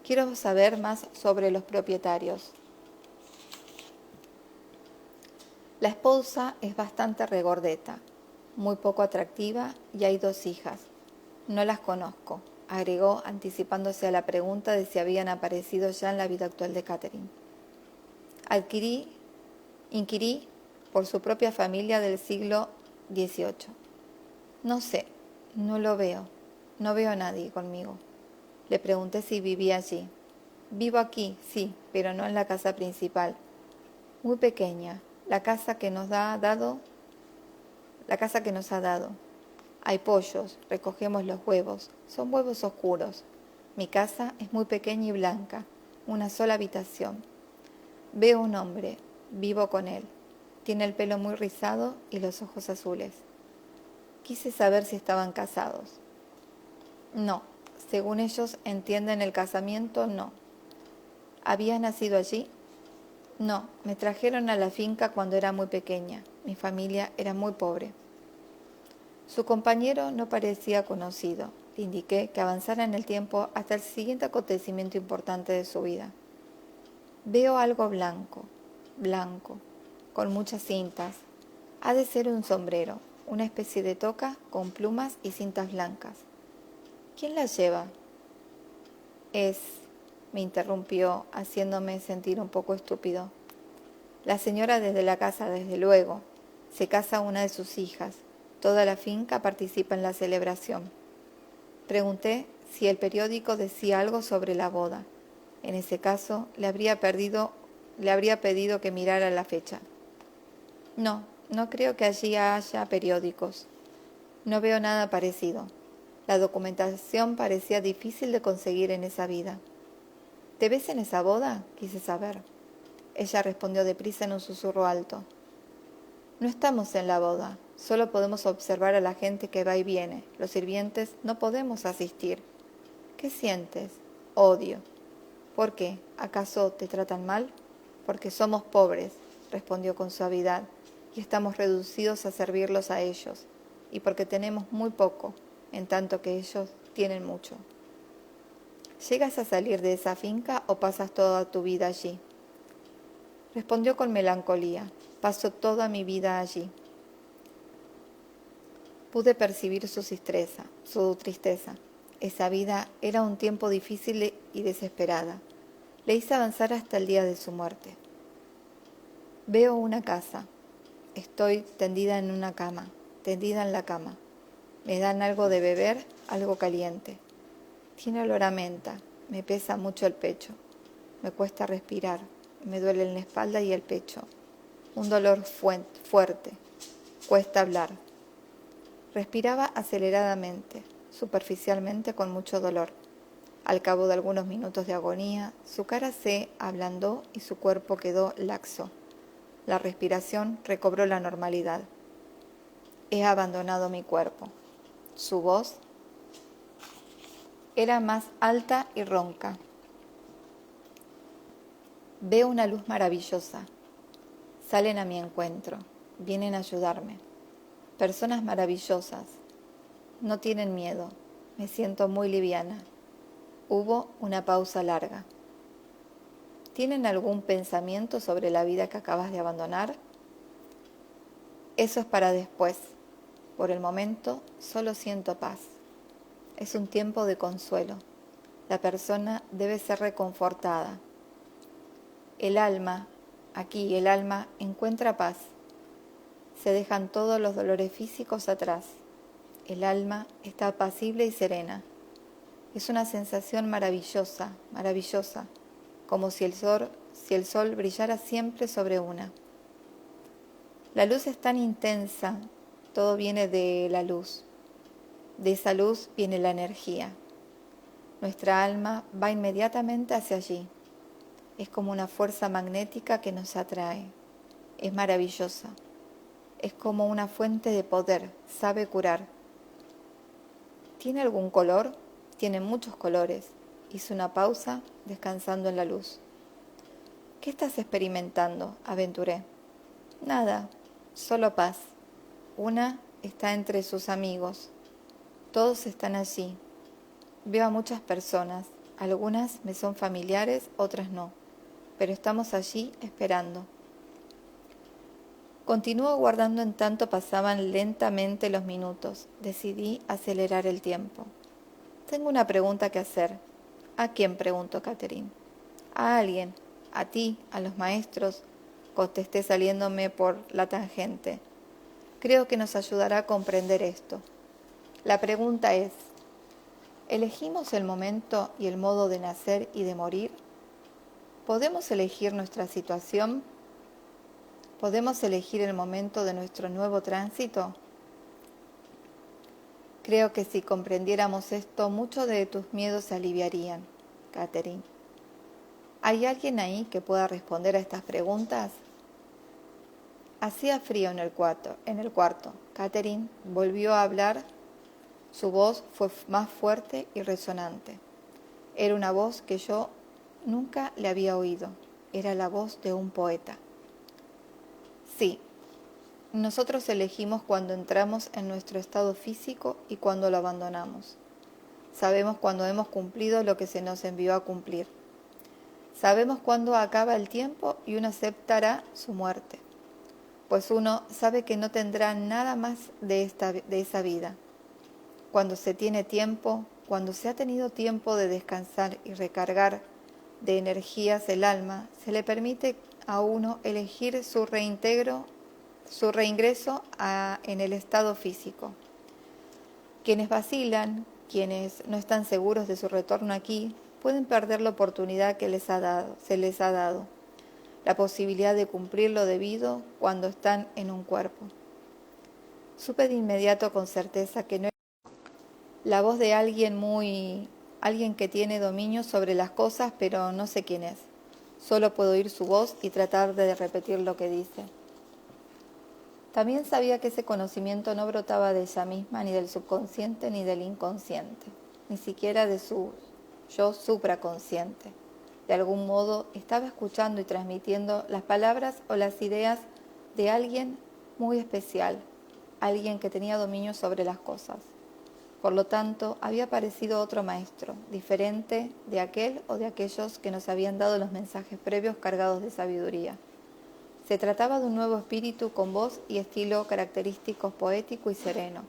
Quiero saber más sobre los propietarios. La esposa es bastante regordeta, muy poco atractiva y hay 2 hijas. No las conozco, agregó anticipándose a la pregunta de si habían aparecido ya en la vida actual de Catherine. Inquirí por su propia familia del siglo XVIII. No sé, no lo veo, no veo a nadie conmigo. Le pregunté si vivía allí. Vivo aquí, sí, pero no en la casa principal. Muy pequeña, la casa que nos ha dado. Hay pollos, recogemos los huevos, son huevos oscuros. Mi casa es muy pequeña y blanca, una sola habitación. Veo un hombre, vivo con él. Tiene el pelo muy rizado y los ojos azules. Quise saber si estaban casados. No, según ellos entienden el casamiento, no. ¿Había nacido allí? No, me trajeron a la finca cuando era muy pequeña. Mi familia era muy pobre. Su compañero no parecía conocido. Le indiqué que avanzara en el tiempo hasta el siguiente acontecimiento importante de su vida. Veo algo blanco, con muchas cintas. Ha de ser un sombrero, una especie de toca con plumas y cintas blancas. ¿Quién la lleva? Me interrumpió, haciéndome sentir un poco estúpido. La señora desde la casa, desde luego. Se casa una de sus hijas. Toda la finca participa en la celebración. Pregunté si el periódico decía algo sobre la boda. En ese caso, le habría pedido que mirara la fecha. No creo que allí haya periódicos. No veo nada parecido. La documentación parecía difícil de conseguir en esa vida. ¿Te ves en esa boda?, quise saber. Ella respondió deprisa en un susurro alto. No estamos en la boda, solo podemos observar a la gente que va y viene. Los sirvientes no podemos asistir. ¿Qué sientes? Odio. ¿Por qué? ¿Acaso te tratan mal? Porque somos pobres, respondió con suavidad, y estamos reducidos a servirlos a ellos, y porque tenemos muy poco, en tanto que ellos tienen mucho. ¿Llegas a salir de esa finca o pasas toda tu vida allí? Respondió con melancolía. Paso toda mi vida allí. Pude percibir su tristeza. Esa vida era un tiempo difícil y desesperada. Le hice avanzar hasta el día de su muerte. Veo una casa. Estoy tendida en la cama. Me dan algo de beber, algo caliente. Tiene olor a menta. Me pesa mucho el pecho. Me cuesta respirar. Me duele en la espalda y el pecho. Un dolor fuerte. Cuesta hablar. Respiraba aceleradamente, superficialmente, con mucho dolor. Al cabo de algunos minutos de agonía, su cara se ablandó y su cuerpo quedó laxo. La respiración recobró la normalidad. He abandonado mi cuerpo. Su voz era más alta y ronca. Veo una luz maravillosa. Salen a mi encuentro, vienen a ayudarme. Personas maravillosas, no tienen miedo, me siento muy liviana. Hubo una pausa larga. ¿Tienen algún pensamiento sobre la vida que acabas de abandonar? Eso es para después. Por el momento solo siento paz. Es un tiempo de consuelo. La persona debe ser reconfortada. El alma encuentra paz. Se dejan todos los dolores físicos atrás. El alma está apacible y serena. Es una sensación maravillosa, maravillosa, como si el sol brillara siempre sobre una. La luz es tan intensa, todo viene de la luz. De esa luz viene la energía. Nuestra alma va inmediatamente hacia allí. Es como una fuerza magnética que nos atrae. Es maravillosa. Es como una fuente de poder, sabe curar. ¿Tiene algún color? Tiene muchos colores. Hizo una pausa, descansando en la luz. ¿Qué estás experimentando? Aventuré. Nada, solo paz. Una está entre sus amigos. Todos están allí. Veo a muchas personas. Algunas me son familiares, otras no. Pero estamos allí esperando. Continuó guardando en tanto pasaban lentamente los minutos. Decidí acelerar el tiempo. Tengo una pregunta que hacer. ¿A quién? Preguntó Catherine. A alguien. A ti, a los maestros, contesté saliéndome por la tangente. Creo que nos ayudará a comprender esto. La pregunta es, ¿elegimos el momento y el modo de nacer y de morir? ¿Podemos elegir nuestra situación? ¿Podemos elegir el momento de nuestro nuevo tránsito? Creo que si comprendiéramos esto, muchos de tus miedos se aliviarían, Catherine. ¿Hay alguien ahí que pueda responder a estas preguntas? Hacía frío en el cuarto. Catherine volvió a hablar. Su voz fue más fuerte y resonante. Era una voz que yo nunca le había oído. Era la voz de un poeta. Sí, nosotros elegimos cuando entramos en nuestro estado físico y cuando lo abandonamos. Sabemos cuando hemos cumplido lo que se nos envió a cumplir. Sabemos cuándo acaba el tiempo y uno aceptará su muerte, pues uno sabe que no tendrá nada más de esa vida. Cuando se tiene tiempo, cuando se ha tenido tiempo de descansar y recargar de energías el alma, se le permite a uno elegir su reingreso en el estado físico. Quienes vacilan, quienes no están seguros de su retorno aquí, pueden perder la oportunidad que se les ha dado, la posibilidad de cumplir lo debido cuando están en un cuerpo. Supe de inmediato con certeza que no era la voz de alguien que tiene dominio sobre las cosas, pero no sé quién es. Solo puedo oír su voz y tratar de repetir lo que dice. También sabía que ese conocimiento no brotaba de ella misma, ni del subconsciente, ni del inconsciente, ni siquiera de su yo supraconsciente. De algún modo estaba escuchando y transmitiendo las palabras o las ideas de alguien muy especial, alguien que tenía dominio sobre las cosas. Por lo tanto, había aparecido otro maestro, diferente de aquel o de aquellos que nos habían dado los mensajes previos cargados de sabiduría. Se trataba de un nuevo espíritu con voz y estilo característicos poético y sereno.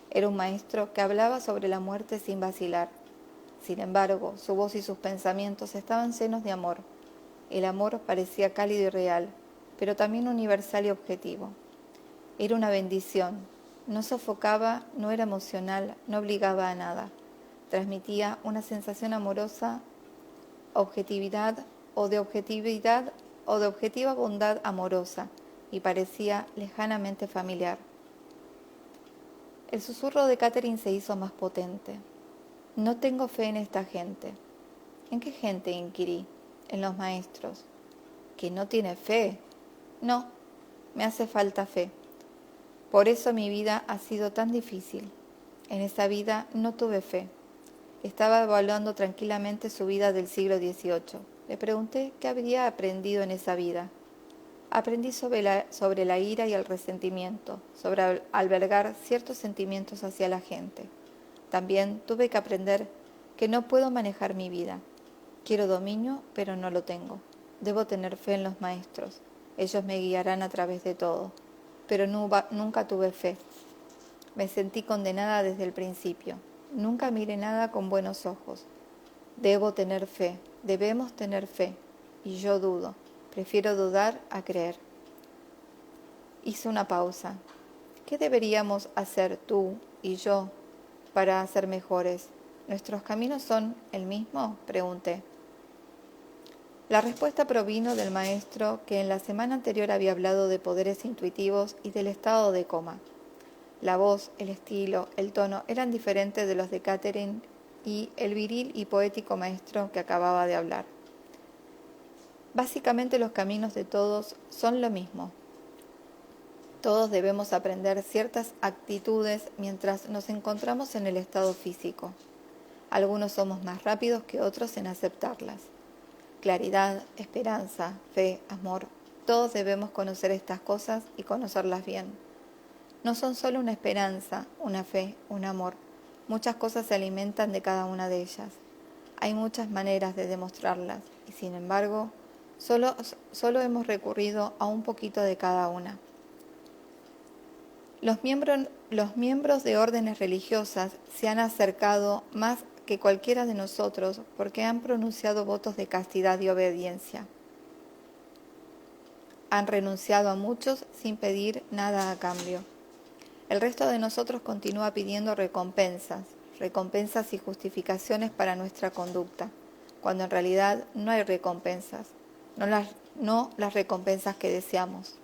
Era un maestro que hablaba sobre la muerte sin vacilar. Sin embargo, su voz y sus pensamientos estaban llenos de amor. El amor parecía cálido y real, pero también universal y objetivo. Era una bendición. No sofocaba, no era emocional, no obligaba a nada. Transmitía una sensación amorosa, de objetiva bondad amorosa, y parecía lejanamente familiar. El susurro de Catherine se hizo más potente. No tengo fe en esta gente. ¿En qué gente? Inquirí. En los maestros. ¿Que no tiene fe? No, me hace falta fe. Por eso mi vida ha sido tan difícil. En esa vida no tuve fe. Estaba evaluando tranquilamente su vida del siglo XVIII. Le pregunté qué habría aprendido en esa vida. Aprendí sobre la ira y el resentimiento, sobre albergar ciertos sentimientos hacia la gente. También tuve que aprender que no puedo manejar mi vida. Quiero dominio, pero no lo tengo. Debo tener fe en los maestros. Ellos me guiarán a través de todo. Pero nunca tuve fe. Me sentí condenada desde el principio. Nunca miré nada con buenos ojos. Debo tener fe. Debemos tener fe. Y yo dudo. Prefiero dudar a creer. Hice una pausa. ¿Qué deberíamos hacer tú y yo para ser mejores? ¿Nuestros caminos son el mismo?, pregunté. La respuesta provino del maestro que en la semana anterior había hablado de poderes intuitivos y del estado de coma. La voz, el estilo, el tono eran diferentes de los de Catherine y el viril y poético maestro que acababa de hablar. Básicamente los caminos de todos son lo mismo. Todos debemos aprender ciertas actitudes mientras nos encontramos en el estado físico. Algunos somos más rápidos que otros en aceptarlas. Claridad, esperanza, fe, amor, todos debemos conocer estas cosas y conocerlas bien. No son solo una esperanza, una fe, un amor. Muchas cosas se alimentan de cada una de ellas. Hay muchas maneras de demostrarlas y sin embargo, solo hemos recurrido a un poquito de cada una. Los miembros de órdenes religiosas se han acercado más que cualquiera de nosotros porque han pronunciado votos de castidad y obediencia. Han renunciado a muchos sin pedir nada a cambio. El resto de nosotros continúa pidiendo recompensas y justificaciones para nuestra conducta, cuando en realidad no hay recompensas, no las recompensas que deseamos.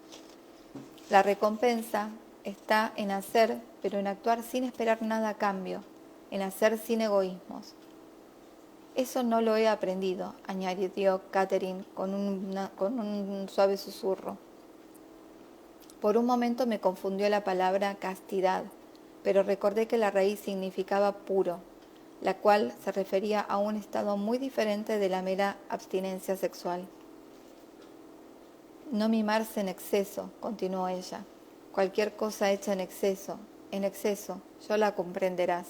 La recompensa está en hacer, pero en actuar sin esperar nada a cambio, en hacer sin egoísmos. Eso no lo he aprendido, añadió Catherine con un suave susurro. Por un momento me confundió la palabra castidad, pero recordé que la raíz significaba puro, la cual se refería a un estado muy diferente de la mera abstinencia sexual. No mimarse en exceso, continuó ella. Cualquier cosa hecha en exceso, ya la comprenderás.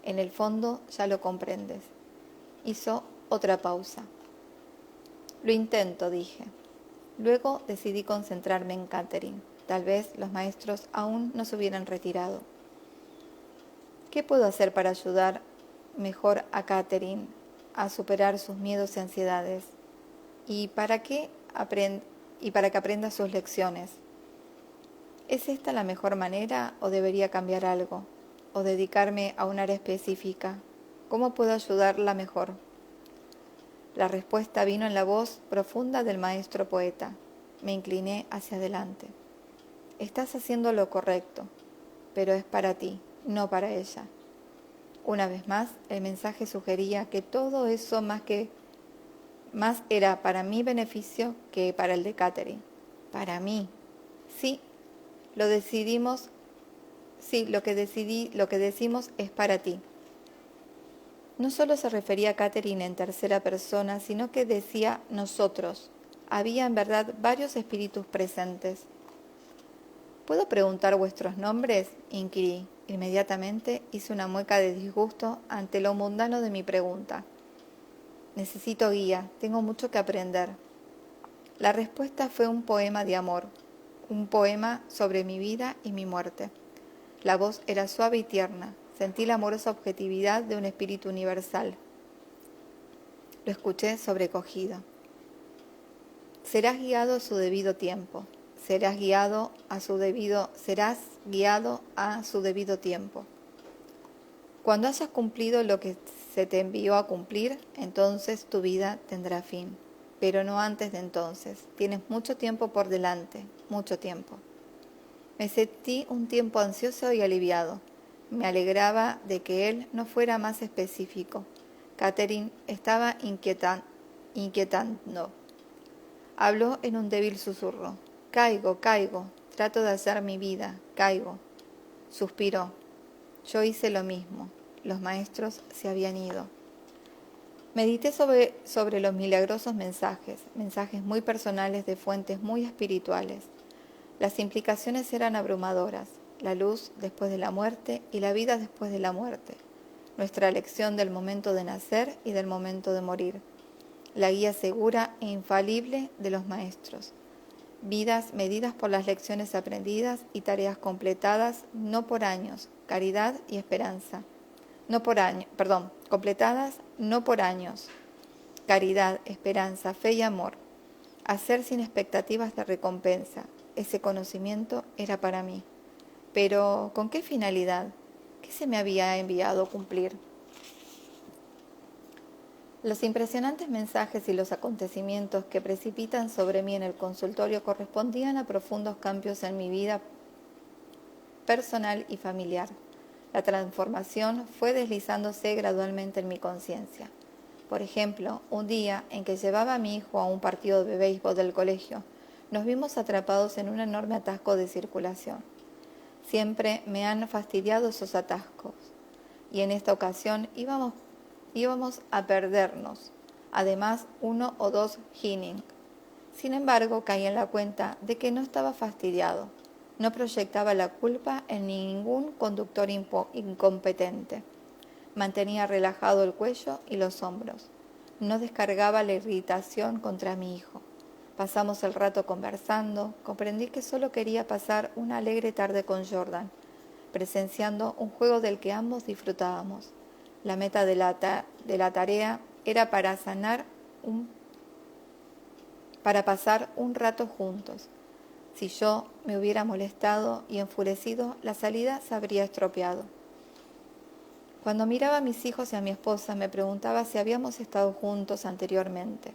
En el fondo ya lo comprendes. Hizo otra pausa. Lo intento, dije. Luego decidí concentrarme en Catherine. Tal vez los maestros aún no se hubieran retirado. ¿Qué puedo hacer para ayudar mejor a Catherine a superar sus miedos y ansiedades? ¿Y para que aprenda sus lecciones? ¿Es esta la mejor manera o debería cambiar algo? ¿O dedicarme a un área específica? ¿Cómo puedo ayudarla mejor? La respuesta vino en la voz profunda del maestro poeta. Me incliné hacia adelante. Estás haciendo lo correcto, pero es para ti, no para ella. Una vez más, el mensaje sugería que todo eso más era para mi beneficio que para el de Catherine. Para mí. Sí, lo que decimos es para ti. No solo se refería a Catherine en tercera persona, sino que decía nosotros. Había en verdad varios espíritus presentes. ¿Puedo preguntar vuestros nombres?, inquirí. Inmediatamente hice una mueca de disgusto ante lo mundano de mi pregunta. Necesito guía, tengo mucho que aprender. La respuesta fue un poema de amor, un poema sobre mi vida y mi muerte. La voz era suave y tierna. Sentí la amorosa objetividad de un espíritu universal. Lo escuché sobrecogido. Serás guiado a su debido tiempo. Serás guiado a su debido tiempo. Cuando hayas cumplido lo que se te envió a cumplir, entonces tu vida tendrá fin. Pero no antes de entonces. Tienes mucho tiempo por delante, mucho tiempo. Me sentí un tiempo ansioso y aliviado. Me alegraba de que él no fuera más específico. Catherine estaba inquietando. Habló en un débil susurro. Caigo. Trato de hacer mi vida. Caigo. Suspiró. Yo hice lo mismo. Los maestros se habían ido. Medité sobre los milagrosos mensajes muy personales de fuentes muy espirituales. Las implicaciones eran abrumadoras: la luz después de la muerte y la vida después de la muerte, nuestra elección del momento de nacer y del momento de morir, la guía segura e infalible de los maestros, vidas medidas por las lecciones aprendidas y tareas completadas no por años, caridad y esperanza. Completadas no por años, caridad, esperanza, fe y amor. Hacer sin expectativas de recompensa. Ese conocimiento era para mí. Pero, ¿con qué finalidad? ¿Qué se me había enviado cumplir? Los impresionantes mensajes y los acontecimientos que precipitan sobre mí en el consultorio correspondían a profundos cambios en mi vida personal y familiar. La transformación fue deslizándose gradualmente en mi conciencia. Por ejemplo, un día en que llevaba a mi hijo a un partido de béisbol del colegio, nos vimos atrapados en un enorme atasco de circulación. Siempre me han fastidiado esos atascos, y en esta ocasión íbamos a perdernos, además 1 o 2 innings. Sin embargo, caí en la cuenta de que no estaba fastidiado. No proyectaba la culpa en ningún conductor incompetente. Mantenía relajado el cuello y los hombros. No descargaba la irritación contra mi hijo. Pasamos el rato conversando. Comprendí que solo quería pasar una alegre tarde con Jordan, presenciando un juego del que ambos disfrutábamos. La meta de la tarea era para pasar un rato juntos. Si yo me hubiera molestado y enfurecido, la salida se habría estropeado. Cuando miraba a mis hijos y a mi esposa, me preguntaba si habíamos estado juntos anteriormente.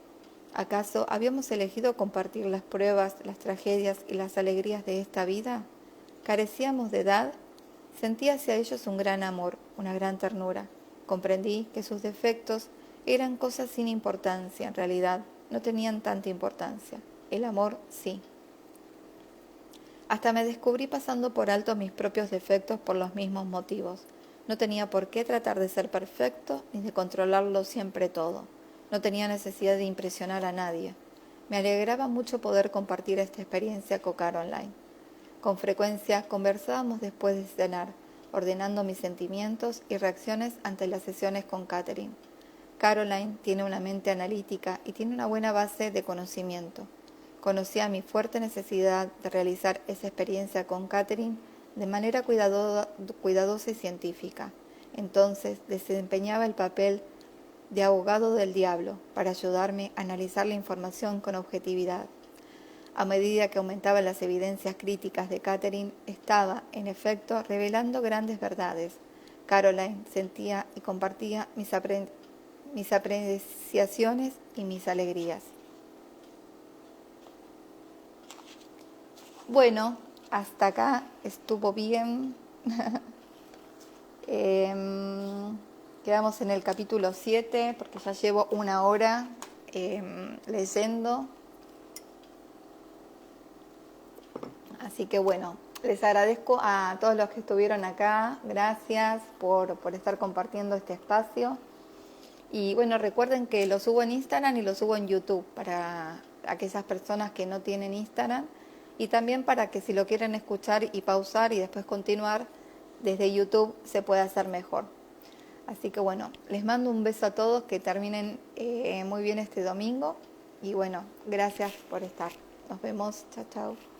¿Acaso habíamos elegido compartir las pruebas, las tragedias y las alegrías de esta vida? ¿Carecíamos de edad? Sentí hacia ellos un gran amor, una gran ternura. Comprendí que sus defectos eran cosas sin importancia, en realidad no tenían tanta importancia. El amor sí. Hasta me descubrí pasando por alto mis propios defectos por los mismos motivos. No tenía por qué tratar de ser perfecto ni de controlarlo siempre todo. No tenía necesidad de impresionar a nadie. Me alegraba mucho poder compartir esta experiencia con Caroline. Con frecuencia conversábamos después de cenar, ordenando mis sentimientos y reacciones ante las sesiones con Catherine. Caroline tiene una mente analítica y tiene una buena base de conocimiento. Conocía mi fuerte necesidad de realizar esa experiencia con Catherine de manera cuidadosa y científica. Entonces desempeñaba el papel de abogado del diablo para ayudarme a analizar la información con objetividad. A medida que aumentaban las evidencias críticas de Catherine, estaba, en efecto, revelando grandes verdades. Caroline sentía y compartía mis apreciaciones y mis alegrías. Bueno, hasta acá estuvo bien. Quedamos en el capítulo 7 porque ya llevo 1 hora leyendo. Así que bueno, les agradezco a todos los que estuvieron acá. Gracias por estar compartiendo este espacio. Y bueno, recuerden que lo subo en Instagram y lo subo en YouTube para aquellas personas que no tienen Instagram. Y también para que si lo quieren escuchar y pausar y después continuar, desde YouTube se puede hacer mejor. Así que bueno, les mando un beso a todos, que terminen muy bien este domingo. Y bueno, gracias por estar. Nos vemos. Chao, chao.